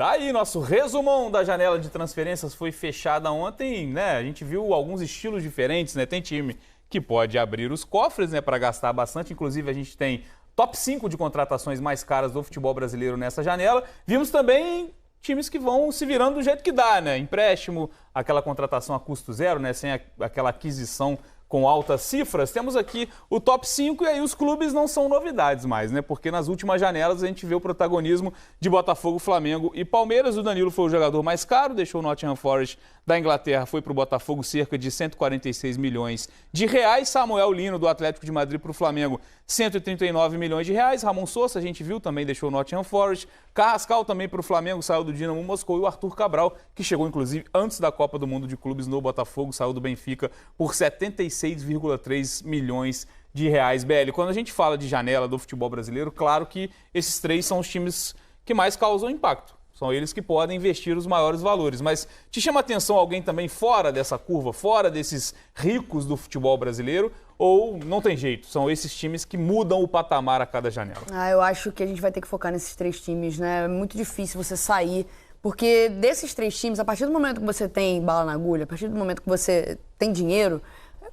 Tá aí, nosso resumão da janela de transferências foi fechada ontem, né? A gente viu alguns estilos diferentes, né? Tem time que pode abrir os cofres, né, para gastar bastante. Inclusive, a gente tem top 5 de contratações mais caras do futebol brasileiro nessa janela. Vimos também times que vão se virando do jeito que dá, né? Empréstimo, aquela contratação a custo zero, né? Sem aquela aquisição com altas cifras. Temos aqui o top 5 e aí os clubes não são novidades mais, né? Porque nas últimas janelas a gente vê o protagonismo de Botafogo, Flamengo e Palmeiras. O Danilo foi o jogador mais caro, deixou o Nottingham Forest da Inglaterra, foi para o Botafogo cerca de 146 milhões de reais. Samuel Lino, do Atlético de Madrid, para o Flamengo, 139 milhões de reais. Ramon Sosa, a gente viu, também deixou o Nottingham Forest. Carrascal também para o Flamengo, saiu do Dinamo Moscou. E o Arthur Cabral, que chegou inclusive antes da Copa do Mundo de Clubes no Botafogo, saiu do Benfica por 76,3 milhões de reais. BL, quando a gente fala de janela do futebol brasileiro, claro que esses três são os times que mais causam impacto. São eles que podem investir os maiores valores. Mas te chama a atenção alguém também fora dessa curva, fora desses ricos do futebol brasileiro? Ou não tem jeito? São esses times que mudam o patamar a cada janela? Eu acho que a gente vai ter que focar nesses três times, né? É muito difícil você sair, porque desses três times, a partir do momento que você tem bala na agulha, a partir do momento que você tem dinheiro,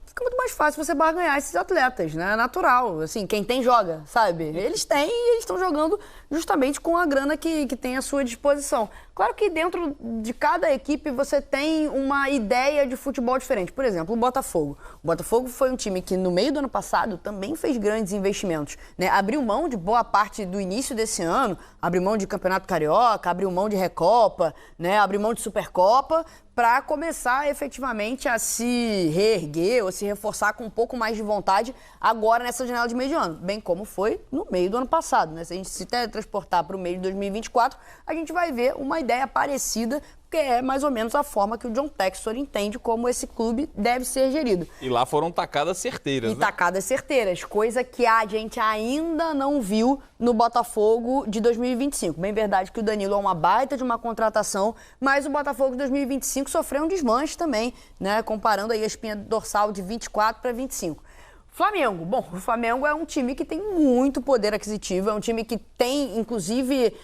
fica muito mais fácil você barganhar esses atletas, né? É natural, assim, quem tem joga, sabe? Eles têm e eles estão jogando justamente com a grana que tem à sua disposição. Claro que dentro de cada equipe você tem uma ideia de futebol diferente. Por exemplo, o Botafogo. O Botafogo foi um time que no meio do ano passado também fez grandes investimentos, né? Abriu mão de boa parte do início desse ano, abriu mão de Campeonato Carioca, abriu mão de Recopa, né? Abriu mão de Supercopa, para começar efetivamente a se reerguer ou se reforçar com um pouco mais de vontade agora nessa janela de meio de ano, bem como foi no meio do ano passado, né? Se a gente se teletransportar para o meio de 2024, a gente vai ver uma ideia parecida, que é mais ou menos a forma que o John Textor entende como esse clube deve ser gerido. E lá foram tacadas certeiras, né? Tacadas certeiras, coisa que a gente ainda não viu no Botafogo de 2025. Bem verdade que o Danilo é uma baita de uma contratação, mas o Botafogo de 2025 sofreu um desmanche também, né? Comparando aí a espinha dorsal de 24 para 25. Flamengo. Bom, o Flamengo é um time que tem muito poder aquisitivo, é um time que tem, inclusive,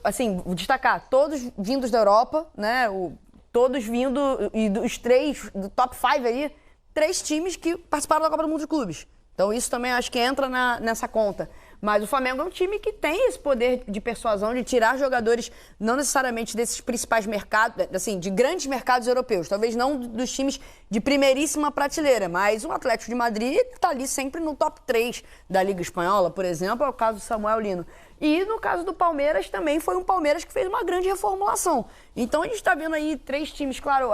assim, vou destacar, todos vindos da Europa, né? Todos vindo, e dos três, do top 5 ali, 3 times que participaram da Copa do Mundo de Clubes. Então isso também acho que entra nessa conta. Mas o Flamengo é um time que tem esse poder de persuasão, de tirar jogadores, não necessariamente desses principais mercados, assim, de grandes mercados europeus. Talvez não dos times de primeiríssima prateleira, mas o Atlético de Madrid está ali sempre no top 3 da Liga Espanhola, por exemplo, é o caso do Samuel Lino. E no caso do Palmeiras também foi um Palmeiras que fez uma grande reformulação. Então a gente está vendo aí 3 times, claro,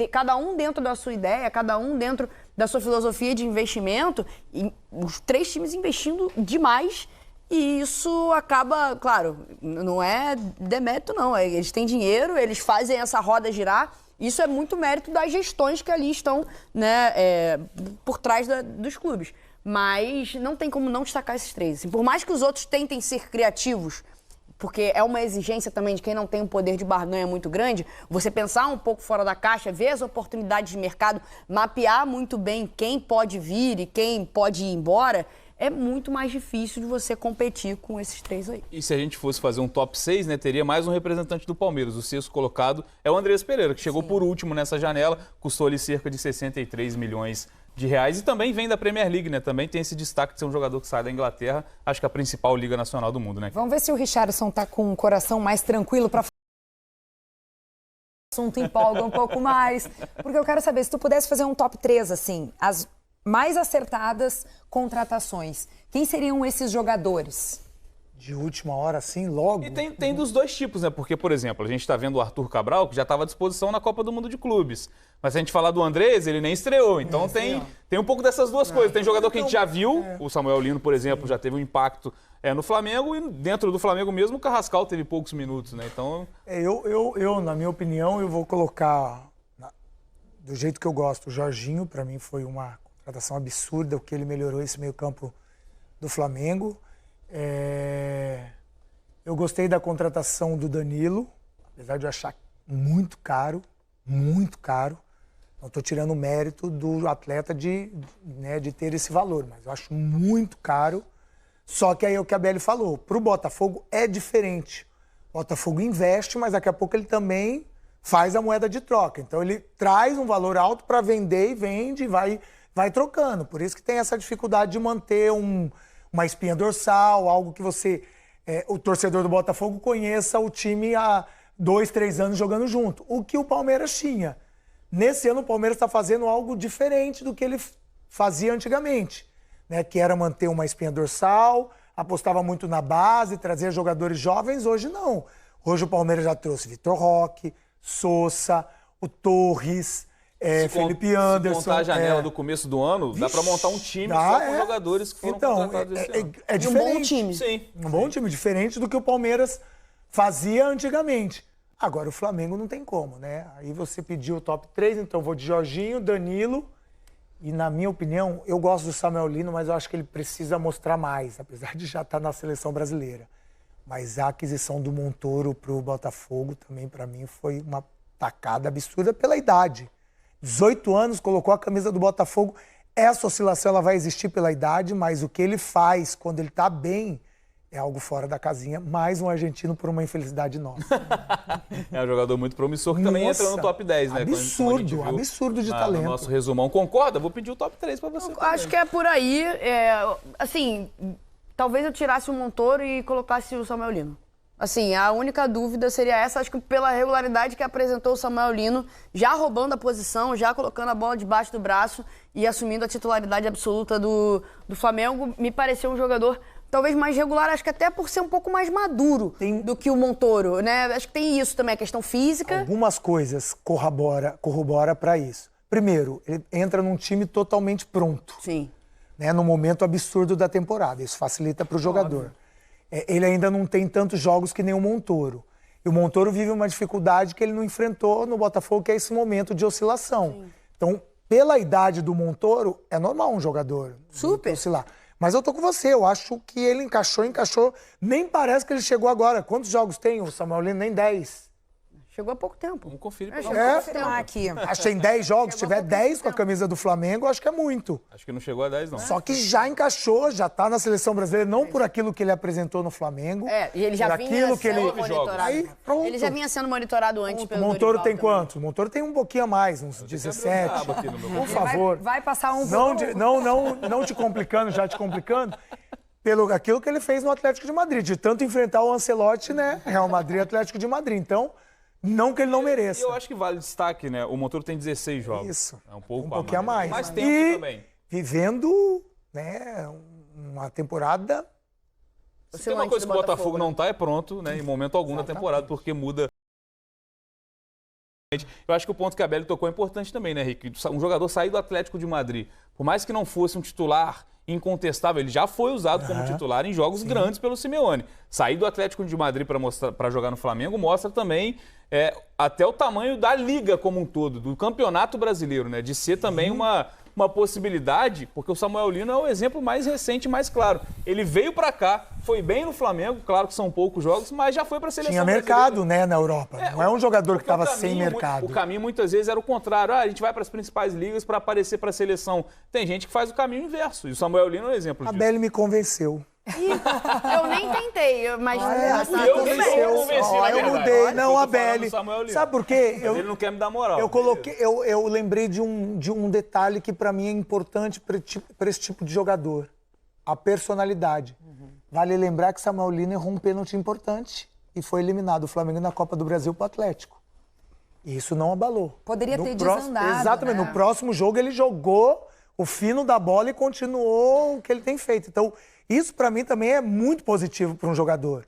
cada um dentro da sua ideia, cada um dentro da sua filosofia de investimento, e os 3 times investindo demais. E isso acaba, claro, não é demérito não, eles têm dinheiro, eles fazem essa roda girar. Isso é muito mérito das gestões que ali estão, né, por trás dos clubes. Mas não tem como não destacar esses 3. Assim, por mais que os outros tentem ser criativos, porque é uma exigência também de quem não tem um poder de barganha muito grande, você pensar um pouco fora da caixa, ver as oportunidades de mercado, mapear muito bem quem pode vir e quem pode ir embora, é muito mais difícil de você competir com esses 3 aí. E se a gente fosse fazer um top 6, né, teria mais um representante do Palmeiras. O 6º colocado é o Andrés Pereira, que chegou por último nessa janela, custou ali cerca de 63 milhões de reais e também vem da Premier League, né? Também tem esse destaque de ser um jogador que sai da Inglaterra, acho que a principal liga nacional do mundo, né? Vamos ver se o Richarlison tá com o coração mais tranquilo para o assunto empolga um pouco mais, porque eu quero saber, se tu pudesse fazer um top 3, assim, as mais acertadas contratações, quem seriam esses jogadores? De última hora, assim, logo? E tem dos dois tipos, né? Porque, por exemplo, a gente está vendo o Arthur Cabral, que já estava à disposição na Copa do Mundo de Clubes. Mas se a gente falar do Andrés, ele nem estreou. Então tem um pouco dessas duas coisas. Tem jogador que a gente já viu, o Samuel Lino, por exemplo, já teve um impacto no Flamengo. E dentro do Flamengo mesmo, o Carrascal teve poucos minutos, né? Então... Na minha opinião, eu vou colocar, do jeito que eu gosto, o Jorginho. Para mim foi uma contratação absurda, o que ele melhorou esse meio campo do Flamengo. Eu gostei da contratação do Danilo, apesar de eu achar muito caro, muito caro. Não estou tirando o mérito do atleta de ter esse valor, mas eu acho muito caro. Só que aí é o que a Beli falou, para o Botafogo é diferente, O Botafogo investe, mas daqui a pouco ele também faz a moeda de troca. Então ele traz um valor alto para vender e vende e vai trocando. Por isso que tem essa dificuldade de manter uma espinha dorsal, algo que o torcedor do Botafogo conheça o time há 2, 3 anos jogando junto. O que o Palmeiras tinha. Nesse ano o Palmeiras está fazendo algo diferente do que ele fazia antigamente, né? Que era manter uma espinha dorsal, apostava muito na base, trazer jogadores jovens. Hoje não. Hoje o Palmeiras já trouxe Vitor Roque, Sousa, o Torres, Felipe Anderson. Se contar a janela do começo do ano, dá para montar um time só com jogadores que foram contratados esse ano. É diferente. Um bom time. Sim. Um bom time, diferente do que o Palmeiras fazia antigamente. Agora, o Flamengo não tem como, né? Aí você pediu o top 3, então eu vou de Jorginho, Danilo. E, na minha opinião, eu gosto do Samuel Lino, mas eu acho que ele precisa mostrar mais, apesar de já estar na seleção brasileira. Mas a aquisição do Montoro para o Botafogo também, para mim, foi uma tacada absurda pela idade. 18 anos, colocou a camisa do Botafogo. Essa oscilação ela vai existir pela idade, mas o que ele faz quando ele está bem é algo fora da casinha. Mais um argentino por uma infelicidade nossa. É um jogador muito promissor que também entra no top 10, né? Absurdo, absurdo de talento. No nosso resumão. Concorda? Vou pedir o top 3 para você. Acho que é por aí. Assim, talvez eu tirasse o Montoro e colocasse o Samuel Lino. Assim, a única dúvida seria essa, acho que pela regularidade que apresentou o Samuel Lino, já roubando a posição, já colocando a bola debaixo do braço e assumindo a titularidade absoluta do Flamengo, me pareceu um jogador talvez mais regular, acho que até por ser um pouco mais maduro do que o Montoro, né? Acho que tem isso também, a questão física. Algumas coisas corrobora para isso. Primeiro, ele entra num time totalmente pronto. Sim. Né, no momento absurdo da temporada. Isso facilita para o jogador. Ele ainda não tem tantos jogos que nem o Montoro. E o Montoro vive uma dificuldade que ele não enfrentou no Botafogo, que é esse momento de oscilação. Sim. Então, pela idade do Montoro, é normal um jogador oscilar. Mas eu tô com você, eu acho que ele encaixou. Nem parece que ele chegou agora. Quantos jogos tem o Samuel Lino? Nem 10. Chegou há pouco tempo. Vamos conferir. Aqui. Acho que tem 10 jogos. Se tiver 10 com a camisa do Flamengo, acho que é muito. Acho que não chegou a 10, não. Só que já encaixou, já tá na seleção brasileira, não por aquilo que ele apresentou no Flamengo. E ele já vinha sendo monitorado. Aí, pronto. Ele já vinha sendo monitorado antes pelo O Montoro tem também. quantos? O Montoro tem um pouquinho a mais, uns 17. Por favor. Vai passar um... Não te complicando, já te complicando. Pelo aquilo que ele fez no Atlético de Madrid, de tanto enfrentar o Ancelotti, né? Real Madrid e Atlético de Madrid. Então, não que ele não mereça. E eu acho que vale destaque, né? O Montoro tem 16 jogos. Isso. É um pouco pouquinho a mais. Mais tempo também. Vivendo, né, uma temporada... Se tem uma coisa que o Botafogo não tá, é pronto, né? Em momento algum da temporada, porque muda. Eu acho que o ponto que a Belly tocou é importante também, né, Rick? Um jogador sair do Atlético de Madrid, por mais que não fosse um titular incontestável, ele já foi usado como titular em jogos grandes pelo Simeone. Sair do Atlético de Madrid para jogar no Flamengo mostra também até o tamanho da liga como um todo, do campeonato brasileiro, né? De ser também uma possibilidade, porque o Samuel Lino é o exemplo mais recente e mais claro. Ele veio para cá, foi bem no Flamengo, claro que são poucos jogos, mas já foi para a seleção Tinha mercado, né, na Europa. Não é um jogador que estava sem mercado. O caminho muitas vezes era o contrário. A gente vai para as principais ligas para aparecer para a seleção. Tem gente que faz o caminho inverso. E o Samuel Lino é um exemplo disso. A Belly me convenceu. Eu nem tentei, mas... Eu mudei. Não, a Belly. Sabe por quê? Ele não quer me dar moral. Eu lembrei de um detalhe que para mim é importante para esse tipo de jogador. A personalidade. Vale lembrar que Samuel Lino errou um pênalti importante e foi eliminado o Flamengo na Copa do Brasil para o Atlético. E isso não abalou. Poderia ter desandado. Exatamente. Né? No próximo jogo ele jogou o fino da bola e continuou o que ele tem feito. Então, isso para mim também é muito positivo para um jogador,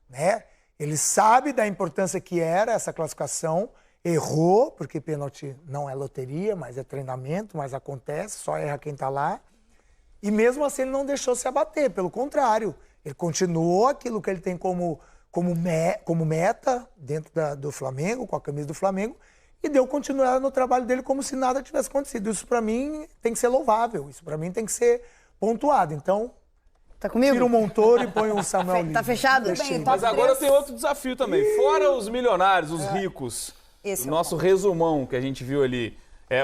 né? Ele sabe da importância que era essa classificação, errou, porque pênalti não é loteria, mas é treinamento, mas acontece, só erra quem está lá. E mesmo assim ele não deixou se abater, pelo contrário, ele continuou aquilo que ele tem como meta dentro do Flamengo, com a camisa do Flamengo, e deu continuidade no trabalho dele como se nada tivesse acontecido. Isso para mim tem que ser louvável, isso para mim tem que ser pontuado. Então, tá comigo? Tira o Montoro e põe o Samuel Lino. Tá fechado? Bem, mas agora eu tenho outro desafio também. Fora os milionários, os ricos, o nosso resumão que a gente viu ali.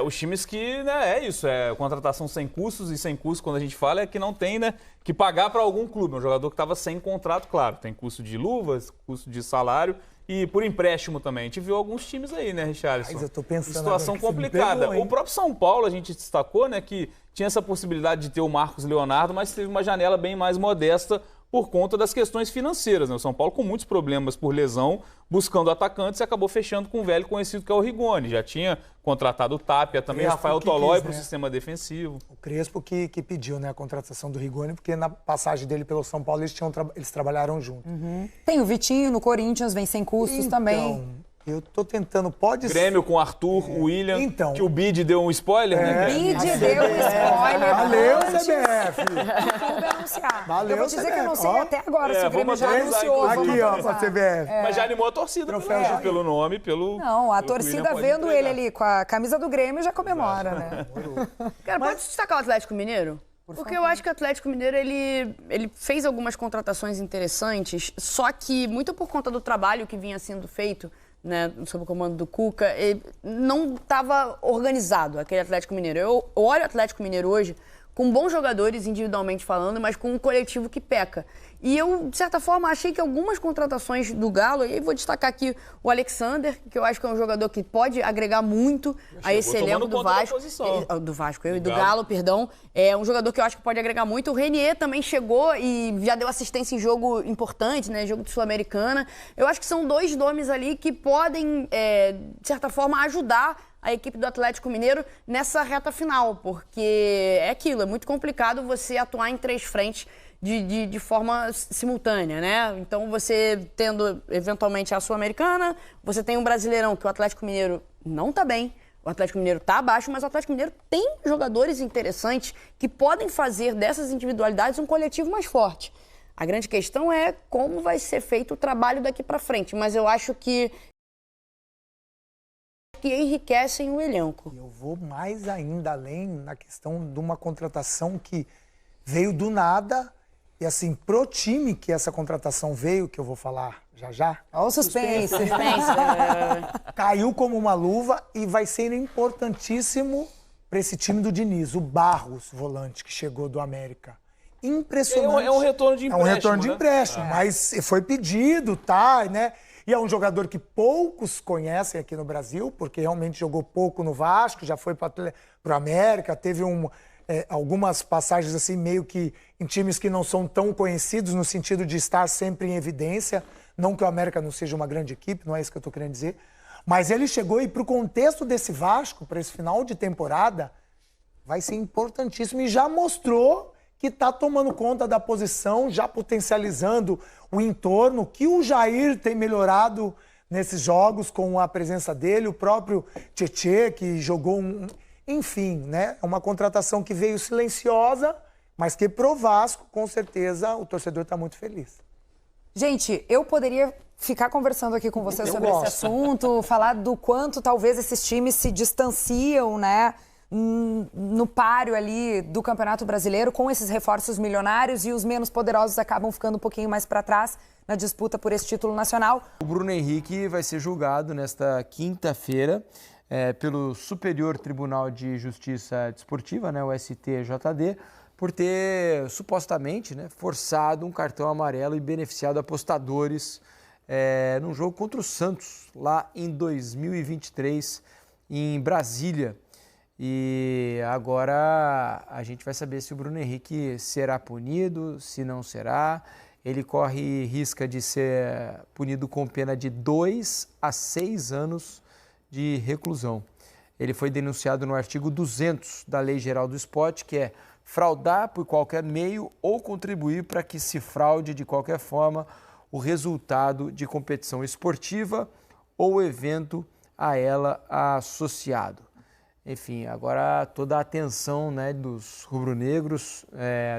Os times que, né, é isso, contratação sem custos, e sem custos, quando a gente fala, é que não tem, né, que pagar para algum clube. Um jogador que estava sem contrato, claro, tem custo de luvas, custo de salário e por empréstimo também. A gente viu alguns times aí, né, Richarlison? Mas eu tô pensando situação agora que você me complicada. pegou, hein? O próprio São Paulo, a gente destacou, né, que tinha essa possibilidade de ter o Marcos Leonardo, mas teve uma janela bem mais modesta por conta das questões financeiras, né? O São Paulo com muitos problemas por lesão, buscando atacantes, e acabou fechando com um velho conhecido que é o Rigoni. Já tinha contratado o Tapia, também Crespo Rafael que Tolói quis, para o né? sistema defensivo. O Crespo que pediu, né, a contratação do Rigoni, porque na passagem dele pelo São Paulo eles trabalharam juntos. Tem o Vitinho no Corinthians, vem sem custos também. Eu tô tentando, pode ser. Grêmio com Arthur, o William, Então. que o Bid deu um spoiler, né? Bid deu spoiler. Valeu, antes CBF! do clube anunciar. Valeu, Eu vou dizer que eu não sei CBF. até agora se o Grêmio vamos já atualizar, anunciou. inclusive. Aqui, ó, pra atualizar. CBF. Mas já animou a torcida Troféu. pelo nome, pelo... Não, a pelo que o torcida William pode vendo ele entregar. ali com a camisa do Grêmio já comemora, né? Cara, pode destacar o Atlético Mineiro? Porque eu acho que o Atlético Mineiro, ele fez algumas contratações interessantes, só que muito por conta do trabalho que vinha sendo feito, né, sob o comando do Cuca, não estava organizado aquele Atlético Mineiro. Eu olho o Atlético Mineiro hoje com bons jogadores, individualmente falando, mas com um coletivo que peca. E eu, de certa forma, achei que algumas contratações do Galo, e aí vou destacar aqui o Alexander, que eu acho que é um jogador que pode agregar muito a esse elenco do Vasco. Do Galo, perdão. É um jogador que eu acho que pode agregar muito. O Renier também chegou e já deu assistência em jogo importante, né? Jogo de Sul-Americana. Eu acho que são dois nomes ali que podem, de certa forma, ajudar a equipe do Atlético Mineiro nessa reta final, porque é aquilo, é muito complicado você atuar em três frentes de forma simultânea, né? Então, você tendo, eventualmente, a Sul-Americana, você tem um Brasileirão, que o Atlético Mineiro não tá bem, o Atlético Mineiro tá abaixo, mas o Atlético Mineiro tem jogadores interessantes que podem fazer dessas individualidades um coletivo mais forte. A grande questão é como vai ser feito o trabalho daqui para frente, mas eu acho que enriquecem o elenco. Eu vou mais ainda além na questão de uma contratação que veio do nada e, assim, pro time que essa contratação veio, que eu vou falar já, Olha o suspense. caiu como uma luva e vai ser importantíssimo para esse time do Diniz, o Barros, volante, que chegou do América. Impressionante. É um retorno de empréstimo, É um retorno de né? empréstimo, mas foi pedido, tá, né? E é um jogador que poucos conhecem aqui no Brasil, porque realmente jogou pouco no Vasco, já foi para o América, teve algumas passagens assim meio que em times que não são tão conhecidos, no sentido de estar sempre em evidência. Não que o América não seja uma grande equipe, não é isso que eu estou querendo dizer. Mas ele chegou e para o contexto desse Vasco, para esse final de temporada, vai ser importantíssimo e já mostrou que está tomando conta da posição, já potencializando o entorno, que o Jair tem melhorado nesses jogos com a presença dele, o próprio Tietê, que jogou Enfim, né? É uma contratação que veio silenciosa, mas que pro Vasco, com certeza, o torcedor está muito feliz. Gente, eu poderia ficar conversando aqui com vocês sobre esse assunto, falar do quanto talvez esses times se distanciam, né? No páreo ali do Campeonato Brasileiro, com esses reforços milionários, e os menos poderosos acabam ficando um pouquinho mais para trás na disputa por esse título nacional. O Bruno Henrique vai ser julgado nesta quinta-feira pelo Superior Tribunal de Justiça Desportiva, né, o STJD, por ter supostamente, né, forçado um cartão amarelo e beneficiado apostadores num jogo contra o Santos, lá em 2023, em Brasília. E agora a gente vai saber se o Bruno Henrique será punido, se não será. Ele risca de ser punido com pena de 2 a 6 anos de reclusão. Ele foi denunciado no artigo 200 da Lei Geral do Esporte, que é fraudar por qualquer meio ou contribuir para que se fraude de qualquer forma o resultado de competição esportiva ou evento a ela associado. Enfim, agora toda a atenção, né, dos rubro-negros,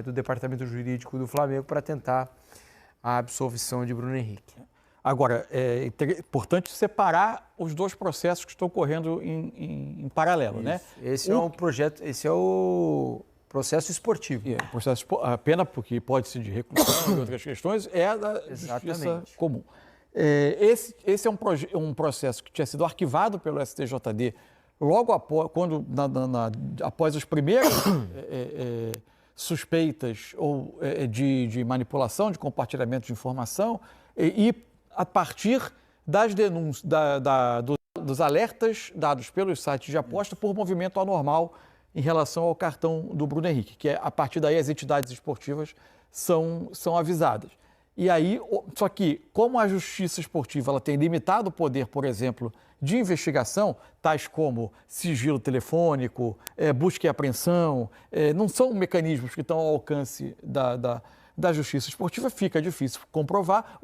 do Departamento Jurídico do Flamengo para tentar a absolvição de Bruno Henrique. Agora, é importante separar os dois processos que estão correndo em paralelo, né? Esse é um projeto, esse é o processo esportivo. A pena, porque pode ser de reclusão e outras questões, é da justiça comum. Esse é um processo que tinha sido arquivado pelo STJD logo após, após as primeiras suspeitas de manipulação, de compartilhamento de informação, e a partir das denúncias, dos alertas dados pelos sites de aposta por movimento anormal em relação ao cartão do Bruno Henrique, que a partir daí as entidades esportivas são avisadas. E aí, só que como a justiça esportiva ela tem limitado poder, por exemplo, de investigação, tais como sigilo telefônico, busca e apreensão, não são mecanismos que estão ao alcance da justiça esportiva, fica difícil comprovar,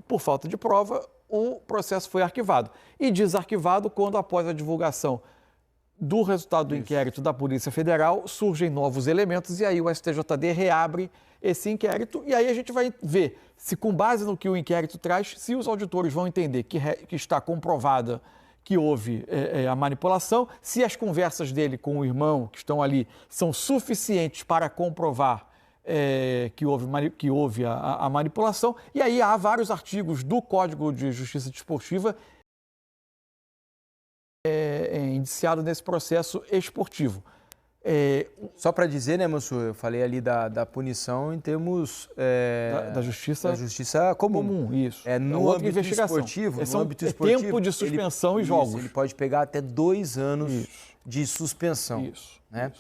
por falta de prova, o processo foi arquivado. E desarquivado quando, após a divulgação do resultado do inquérito da Polícia Federal, surgem novos elementos e aí o STJD reabre esse inquérito e aí a gente vai ver se, com base no que o inquérito traz, se os auditores vão entender que está comprovada que houve a manipulação, se as conversas dele com o irmão que estão ali são suficientes para comprovar que houve a manipulação. E aí há vários artigos do Código de Justiça Desportiva indiciado nesse processo esportivo. Só para dizer, né, Mansur, eu falei ali da punição em termos da justiça comum. Isso. No âmbito esportivo, tempo de suspensão e jogos. Ele pode pegar até 2 anos de suspensão. Isso. Né?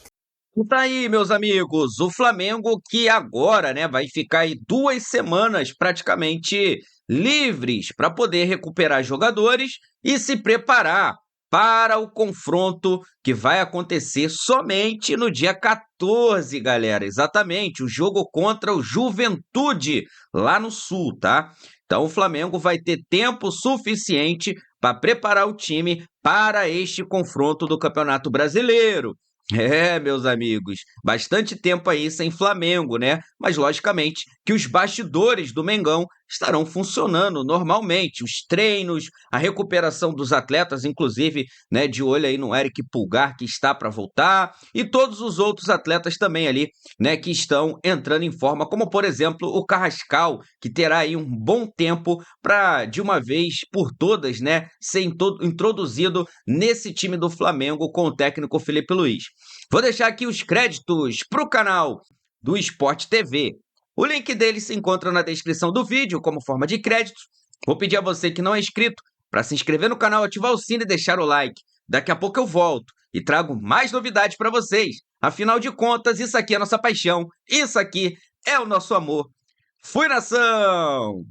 Tá aí, meus amigos, o Flamengo que agora, né, vai ficar aí 2 semanas praticamente livres para poder recuperar jogadores e se preparar para o confronto que vai acontecer somente no dia 14, galera. Exatamente, o jogo contra o Juventude, lá no Sul, tá? Então o Flamengo vai ter tempo suficiente para preparar o time para este confronto do Campeonato Brasileiro. Meus amigos, bastante tempo aí sem Flamengo, né? Mas, logicamente, que os bastidores do Mengão estarão funcionando normalmente. Os treinos, a recuperação dos atletas, inclusive, né, de olho aí no Eric Pulgar, que está para voltar, e todos os outros atletas também ali, né, que estão entrando em forma, como, por exemplo, o Carrascal, que terá aí um bom tempo para, de uma vez por todas, né, ser introduzido nesse time do Flamengo com o técnico Felipe Luiz. Vou deixar aqui os créditos para o canal do Sport TV. O link dele se encontra na descrição do vídeo como forma de crédito. Vou pedir a você que não é inscrito para se inscrever no canal, ativar o sino e deixar o like. Daqui a pouco eu volto e trago mais novidades para vocês. Afinal de contas, isso aqui é a nossa paixão. Isso aqui é o nosso amor. Fui, nação!